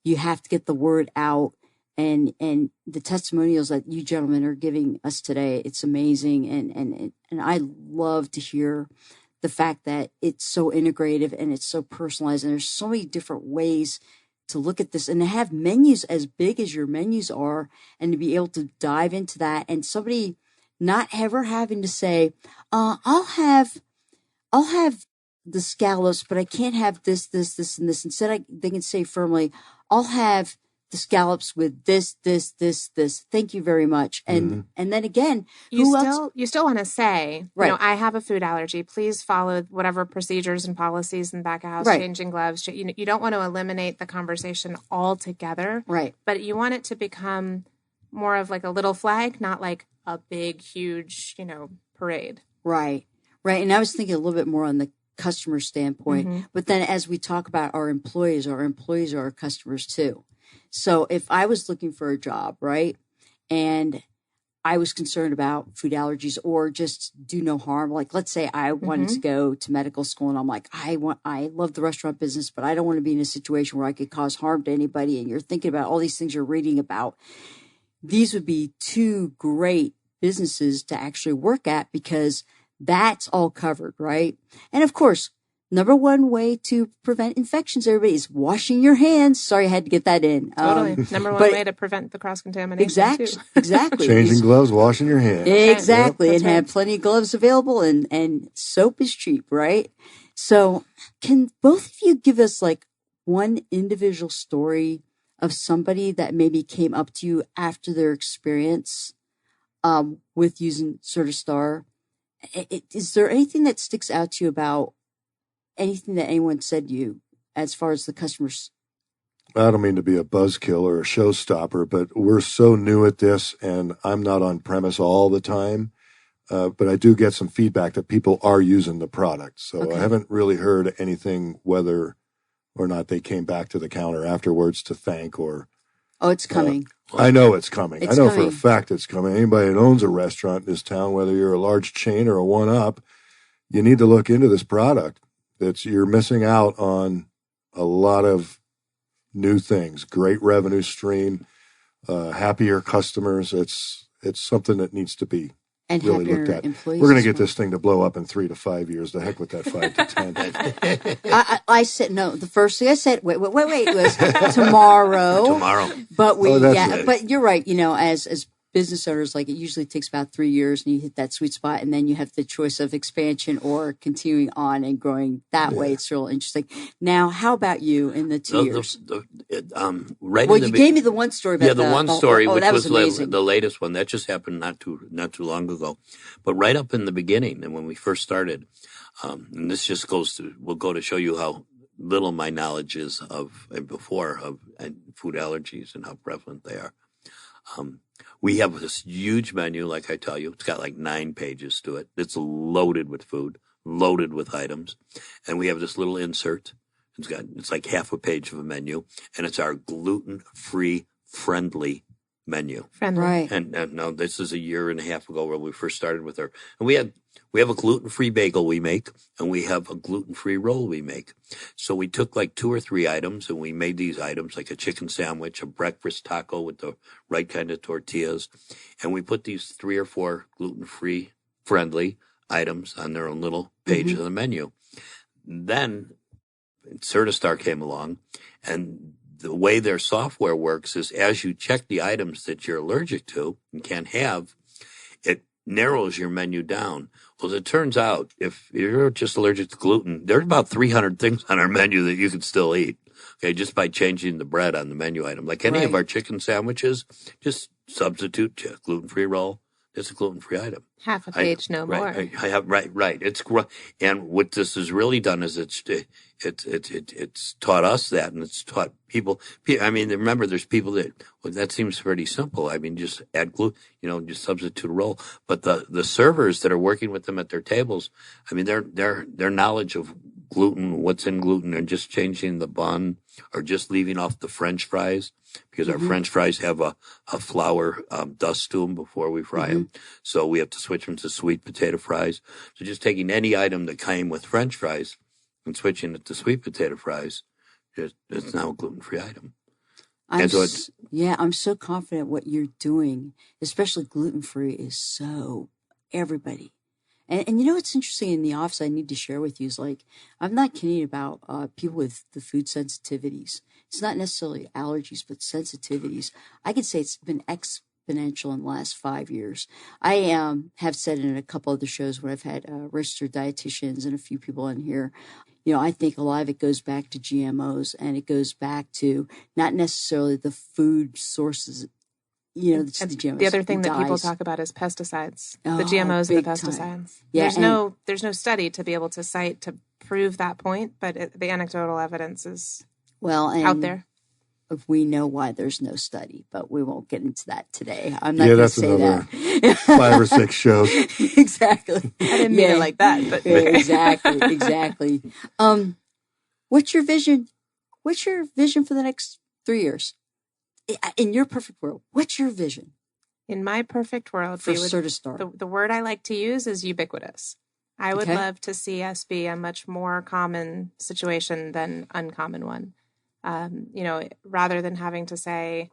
You have to get the word out, and the testimonials that you gentlemen are giving us today. It's amazing. And I love to hear the fact that it's so integrative and it's so personalized. And there's so many different ways to look at this, and to have menus as big as your menus are, and to be able to dive into that, and somebody not ever having to say, I'll have the scallops, but I can't have this, and this. Instead, they can say firmly, I'll have the scallops with this. Thank you very much. And and then again, you still want to say, right, I have a food allergy. Please follow whatever procedures and policies and back of house, right, changing gloves. You don't want to eliminate the conversation altogether. Right. But you want it to become more of like a little flag, not like a big, huge, parade. Right. Right. And I was thinking a little bit more on the customer standpoint, but then as we talk about our employees are our customers too. So if I was looking for a job, right, and I was concerned about food allergies or just do no harm, like let's say I wanted to go to medical school, and I'm like, I love the restaurant business, but I don't want to be in a situation where I could cause harm to anybody. And you're thinking about all these things you're reading about. These would be two great businesses to actually work at, because that's all covered, right? And of course, number one way to prevent infections, everybody, is washing your hands. Sorry, I had to get that in. Totally. Number one way to prevent the cross-contamination, too. Exactly. Changing gloves, washing your hands. Exactly. Yep, and have plenty of gloves available, and soap is cheap, right? So can both of you give us like one individual story of somebody that maybe came up to you after their experience with using CertiStar? Is there anything that sticks out to you about anything that anyone said to you as far as the customers? I don't mean to be a buzzkill or a showstopper, but we're so new at this, and I'm not on premise all the time. But I do get some feedback that people are using the product. So I haven't really heard anything whether or not they came back to the counter afterwards to thank or... Oh, it's coming. I know it's coming. It's I know coming. for a fact it's coming. Anybody that owns a restaurant in this town, whether you're a large chain or a one-up, you need to look into this product. You're missing out on a lot of new things. Great revenue stream, happier customers. It's something that needs to be and really looked at. Employees. We're going to get this thing to blow up in 3 to 5 years. The heck with that 5 to 10. I said no. The first thing I said, wait, was tomorrow. Tomorrow. But right. But you're right. As business owners, like it usually takes about 3 years, and you hit that sweet spot, and then you have the choice of expansion or continuing on and growing that way. It's real interesting. Now, how about you in the 2 years? You gave me the one story about the one story, which was amazing. the latest one that just happened not too long ago, but right up in the beginning, and when we first started, and this just will go to show you how little my knowledge is of food allergies and how prevalent they are. We have this huge menu, like I tell you. It's got like 9 pages to it. It's loaded with food, loaded with items. And we have this little insert. It's like half a page of a menu. And it's our gluten-free friendly menu. Friendly. Right. And now this is a year and a half ago where we first started with her. And we had We have a gluten-free bagel we make, and we have a gluten-free roll we make. So we took like 2 or 3 items, and we made these items like a chicken sandwich, a breakfast taco with the right kind of tortillas, and we put these 3 or 4 gluten-free friendly items on their own little page of the menu. Then CertiStar came along, and the way their software works is as you check the items that you're allergic to and can't have, it narrows your menu down. Well, as it turns out, if you're just allergic to gluten, there's about 300 things on our menu that you can still eat. Okay, just by changing the bread on the menu item. Like any of our chicken sandwiches, just substitute gluten-free roll. It's a gluten-free item. Half a page, no more. Right. And what this has really done is it's taught us that, and it's taught people. I mean, remember, there's people that seems pretty simple. I mean, just add gluten, just substitute a roll. But the servers that are working with them at their tables, I mean, their knowledge of gluten, what's in gluten, and just changing the bun or just leaving off the French fries, because our French fries have a flour dust to them before we fry them. So we have to switch them to sweet potato fries. So just taking any item that came with French fries and switching it to sweet potato fries, it's now a gluten-free item. I'm so confident what you're doing, especially gluten-free, is so everybody. And what's interesting in the office I need to share with you is, like, I'm not kidding about people with the food sensitivities. It's not necessarily allergies, but sensitivities. I could say it's been exponential in the last 5 years. I have said in a couple of the shows when I've had registered dietitians and a few people in here, I think a lot of it goes back to GMOs, and it goes back to not necessarily the food sources. The GMOs. The other thing that people talk about is pesticides, the GMOs and the pesticides. Time. Yeah, there's no study to be able to cite to prove that point, but the anecdotal evidence is out there. We know why there's no study, but we won't get into that today. I'm not going to say that. 5 or 6 shows. Exactly. I didn't mean it like that, but exactly. What's your vision? What's your vision for the next 3 years? In your perfect world, what's your vision? In my perfect world, for CertiStar, the word I like to use is ubiquitous. I would love to see us be a much more common situation than uncommon one. Rather than having to say,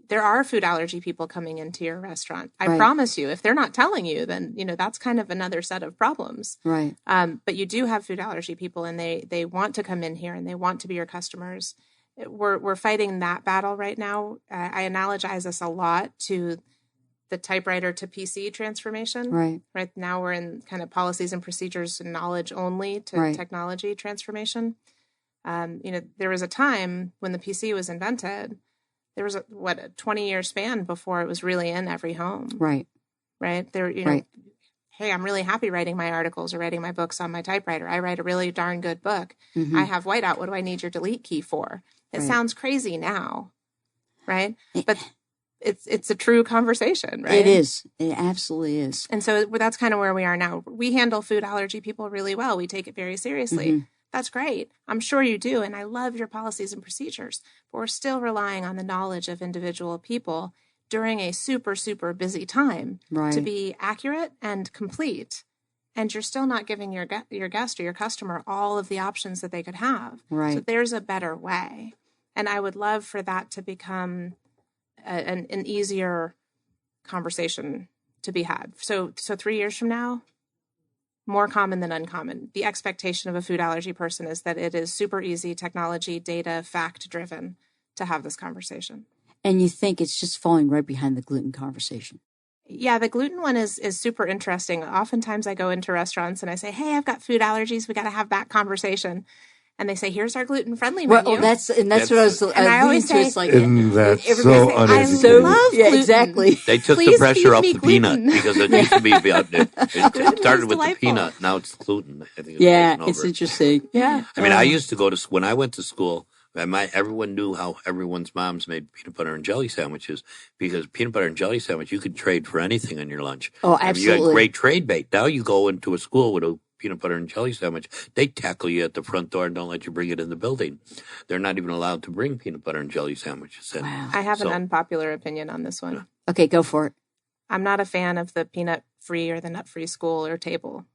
there are food allergy people coming into your restaurant. I promise you, if they're not telling you, then, that's kind of another set of problems. Right. But you do have food allergy people, and they want to come in here and they want to be your customers. We're fighting that battle right now. I analogize this a lot to the typewriter to PC transformation. Right now we're in kind of policies and procedures and knowledge only to technology transformation. There was a time when the PC was invented. There was a 20-year span before it was really in every home. Right. There, hey, I'm really happy writing my articles or writing my books on my typewriter. I write a really darn good book. I have whiteout. What do I need your delete key for? It sounds crazy now, right? But it's a true conversation, right? It is. It absolutely is. And so that's kind of where we are now. We handle food allergy people really well. We take it very seriously. That's great. I'm sure you do. And I love your policies and procedures. But we're still relying on the knowledge of individual people during a super, super busy time to be accurate and complete. And you're still not giving your guest or your customer all of the options that they could have. Right. So there's a better way. And I would love for that to become an easier conversation to be had. So 3 years from now, more common than uncommon. The expectation of a food allergy person is that it is super easy, technology, data, fact-driven to have this conversation. And you think it's just falling right behind the gluten conversation. Yeah, the gluten one is super interesting. Oftentimes I go into restaurants and I say, hey, I've got food allergies. We got to have that conversation. And they say, here's our gluten-friendly menu. Well, that's what I was I always say, it's like, isn't that so uneducated? I love gluten. Exactly. They took the pressure off the peanut because it used to be, it started with the peanut. Now it's gluten. I think it's interesting. Yeah. I mean, I used to go to, when I went to school, everyone knew how everyone's moms made peanut butter and jelly sandwiches, because peanut butter and jelly sandwich, you could trade for anything on your lunch. Oh, absolutely. You had great trade bait. Now you go into a school with a peanut butter and jelly sandwich, they tackle you at the front door and don't let you bring it in the building. They're not even allowed to bring peanut butter and jelly sandwiches in. Wow. I have an unpopular opinion on this one. Okay, go for it. I'm not a fan of the peanut-free or the nut-free school or table.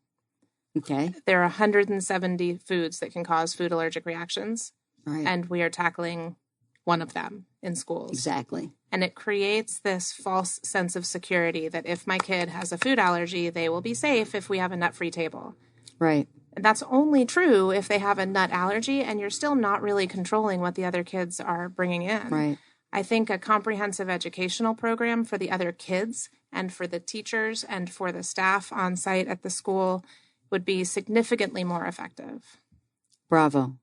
Okay. There are 170 foods that can cause food allergic reactions, Right. and we are tackling one of them in schools. Exactly. And it creates this false sense of security that if my kid has a food allergy, they will be safe if we have a nut-free table. Right. And that's only true if they have a nut allergy and you're still not really controlling what the other kids are bringing in. Right. I think a comprehensive educational program for the other kids and for the teachers and for the staff on site at the school would be significantly more effective. Bravo.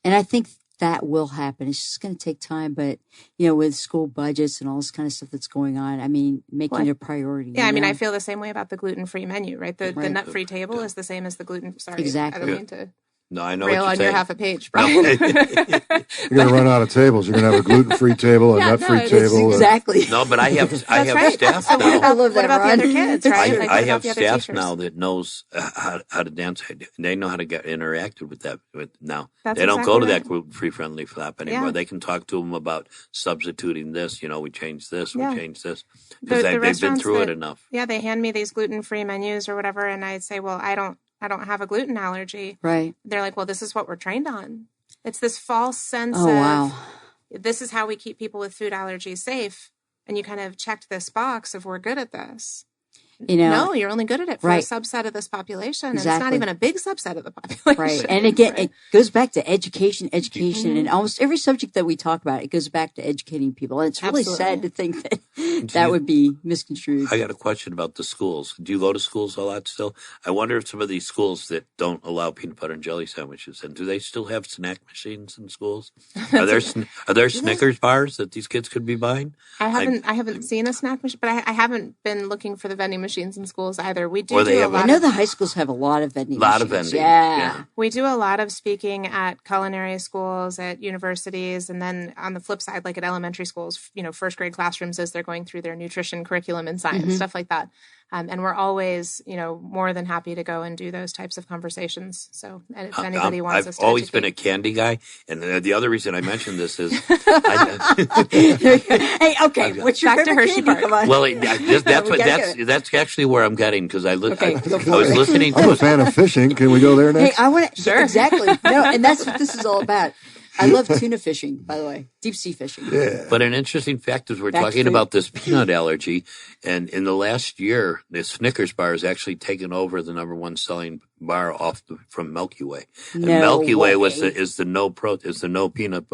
And I think that will happen. It's just going to take time, but with school budgets and all this kind of stuff that's going on, I mean, making it a priority. Yeah, I mean, I feel the same way about the gluten-free menu, right? The nut-free table is the same as the gluten. Sorry, exactly. I don't mean to. No, I know rail what you're on saying. your half a page, Brian. You're going to run out of tables. You're going to have a gluten-free table, a nut-free table. Exactly. No, but I have right. staff So now. I love that, what about Ron. the other kids, right? Like, I what have about the other staff teachers? now that knows how to dance. They know how to get interacted with that now. That's they don't exactly go to right. that gluten-free friendly flap anymore. Yeah. They can talk to them about substituting this. We changed this, Yeah. we changed this. Because The they've been restaurants through it enough. Yeah, they hand me these gluten-free menus or whatever, and I'd say, well, I don't have a gluten allergy. Right. They're like, well, this is what we're trained on. It's this false sense Oh, of wow. this is how we keep people with food allergies safe. And you kind of checked this box of we're good at this. No, you're only good at it for a subset of this population. And it's not even a big subset of the population. Right. And again, it goes back to education, and almost every subject that we talk about, it goes back to educating people. And it's really sad to think that would be misconstrued. I got a question about the schools. Do you go to schools a lot still? I wonder if some of these schools that don't allow peanut butter and jelly sandwiches, and do they still have snack machines in schools? Are there Snickers bars that these kids could be buying? I haven't seen a snack machine, but I haven't been looking for the vending machines in schools either. We do a lot. I know the high schools have a lot of vending machines. Yeah. We do a lot of speaking at culinary schools, at universities, and then on the flip side, like at elementary schools, first grade classrooms as they're going through their nutrition curriculum and science, stuff like that. And we're always, more than happy to go and do those types of conversations. So if anybody wants us to I've always been a candy guy. And the other reason I mentioned this is... Hey, okay. What's your back to Hershey candy? Park? Well, that's actually where I'm getting, because I was listening to... I'm a fan of fishing. Can we go there next? Hey, I want to... Sure. Exactly. No, and that's what this is all about. I love tuna fishing, by the way. Deep sea fishing. Yeah. But an interesting fact is we're talking about this peanut allergy, and in the last year, the Snickers bar has actually taken over the number one selling bar from Milky Way. And Milky Way is the no peanut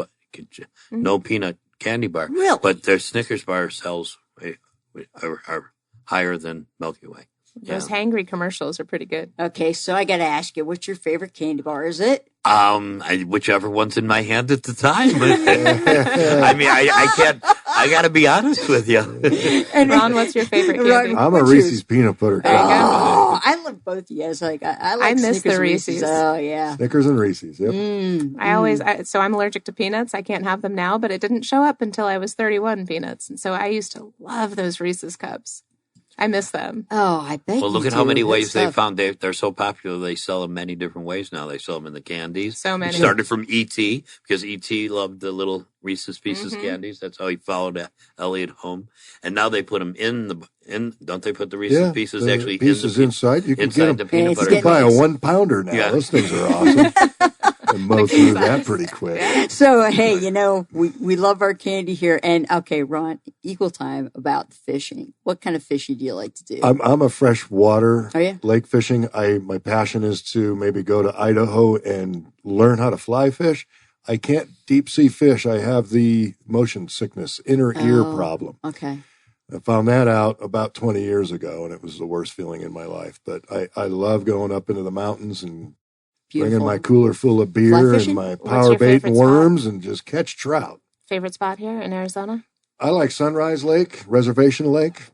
candy bar. Really? But their Snickers bar sales are higher than Milky Way. Those hangry commercials are pretty good. Okay, so I got to ask you, what's your favorite candy bar? Is it? Whichever one's in my hand at the time. I mean, I can't. I got to be honest with you. And Ron, what's your favorite candy? I'm a Reese's peanut butter guy. Oh, I love both. Yes, I miss Snickers the and Reese's. Oh yeah, Snickers and Reese's. Yep. So I'm allergic to peanuts. I can't have them now, but it didn't show up until I was 31 peanuts, and so I used to love those Reese's cups. I miss them. Oh, I bet. Well, look at how many ways they found. They're so popular. They sell them many different ways now. They sell them in the candies. So many. It started from E.T. because E.T. loved the little Reese's Pieces candies. That's how he followed Elliot home. And now they put them in. Don't they put the Reese's Pieces actually pieces inside? You can get the peanut butter. You can buy a 1 pounder now. Yeah. Those things are awesome. And mow through that pretty quick. So, hey, we love our candy here. And, okay, Ron, equal time about fishing. What kind of fishing do you like to do? I'm a freshwater lake fishing. My passion is to maybe go to Idaho and learn how to fly fish. I can't deep sea fish. I have the motion sickness, inner ear problem. Okay. I found that out about 20 years ago, and it was the worst feeling in my life. But I love going up into the mountains and bringing my cooler full of beer and my power bait and worms and just catch trout. Favorite spot here in Arizona? I like Sunrise Lake, Reservation Lake.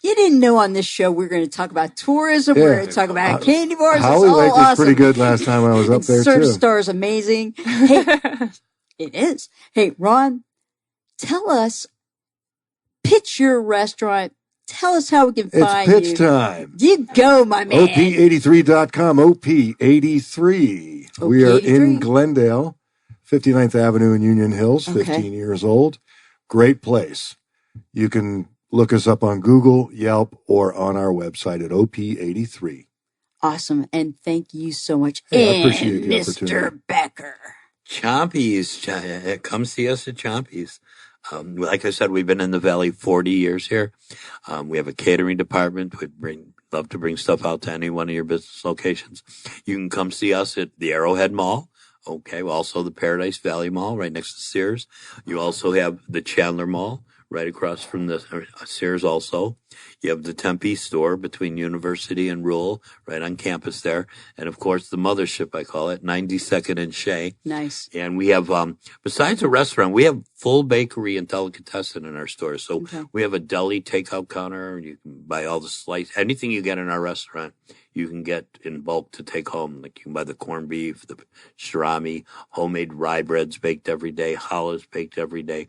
You didn't know on this show we're going to talk about tourism. We're going to talk about candy bars. Holly it's all Lake was awesome. pretty good last time I was up there, too. CertiStar is amazing. Hey, it is. Hey, Ron, tell us, pitch your restaurant. Tell us how we can find you. It's pitch time. You go, my man. OP83.com, OP83. We are in Glendale, 59th Avenue in Union Hills, 15 years old. Great place. You can look us up on Google, Yelp, or on our website at OP83. Awesome. And thank you so much. Hey, I appreciate and the Mr. opportunity. Becker. Chompies, come see us at Chompies. Like I said, we've been in the Valley 40 years here. We have a catering department. Love to bring stuff out to any one of your business locations. You can come see us at the Arrowhead Mall. Okay. Also the Paradise Valley Mall right next to Sears. You also have the Chandler Mall right across from the Sears also. You have the Tempe store between University and Rural right on campus there. And of course the mothership, I call it, 92nd and Shea. Nice. And we have, besides a restaurant, we have full bakery and delicatessen in our stores. So we have a deli takeout counter. You can buy all the anything you get in our restaurant, you can get in bulk to take home. Like you can buy the corned beef, the sriracha, homemade rye breads baked every day, challahs baked every day,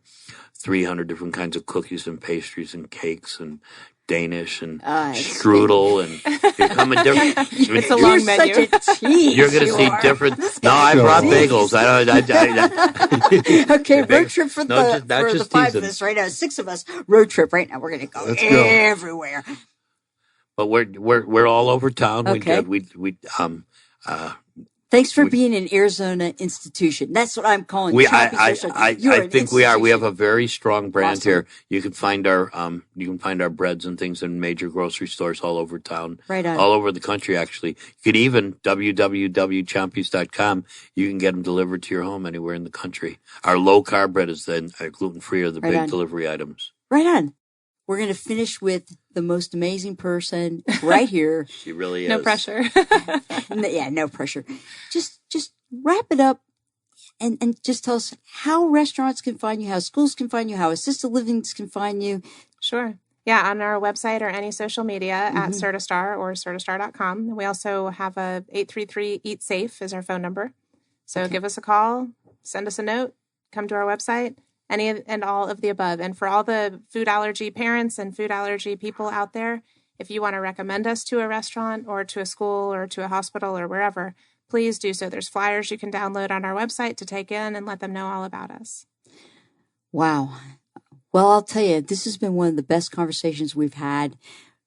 300 different kinds of cookies and pastries and cakes and Danish and strudel and you come in different. It's a long menu. You're going to see different. No, I brought bagels. Okay, road trip for the five of us right now. 6 of us. Road trip right now. We're going to go everywhere. But we're all over town. Okay. Thanks for being an Arizona institution. That's what I'm calling. I think we are. We have a very strong brand here. You can find our breads and things in major grocery stores all over town, right on. All over the country. Actually, you could even www.chompies.com. You can get them delivered to your home anywhere in the country. Our low carb bread is then gluten free are the big delivery items. Right on. We're going to finish with the most amazing person right here. She really is. No pressure. Yeah, no pressure. Just wrap it up and just tell us how restaurants can find you, how schools can find you, how assisted livings can find you. Sure. Yeah, on our website or any social media at CertiStar or CertiStar.com. We also have a 833-EAT-SAFE is our phone number. So give us a call, send us a note, come to our website. Any and all of the above. And for all the food allergy parents and food allergy people out there, if you want to recommend us to a restaurant or to a school or to a hospital or wherever, please do so. There's flyers you can download on our website to take in and let them know all about us. Wow. Well, I'll tell you, this has been one of the best conversations we've had.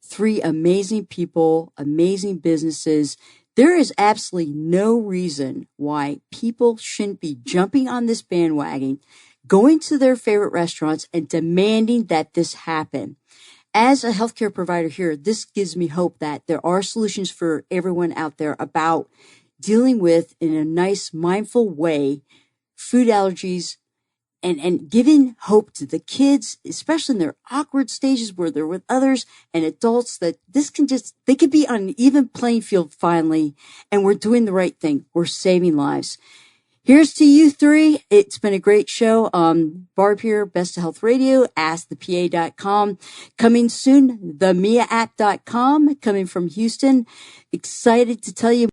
3 amazing people, amazing businesses. There is absolutely no reason why people shouldn't be jumping on this bandwagon, going to their favorite restaurants and demanding that this happen. As a healthcare provider here, this gives me hope that there are solutions for everyone out there about dealing with, in a nice, mindful way, food allergies and giving hope to the kids, especially in their awkward stages where they're with others and adults, that they could be on an even playing field finally. And we're doing the right thing. We're saving lives. Here's to you 3. It's been a great show. Barb here, Best of Health Radio, AskThePA.com. Coming soon, themiaapp.com, coming from Houston. Excited to tell you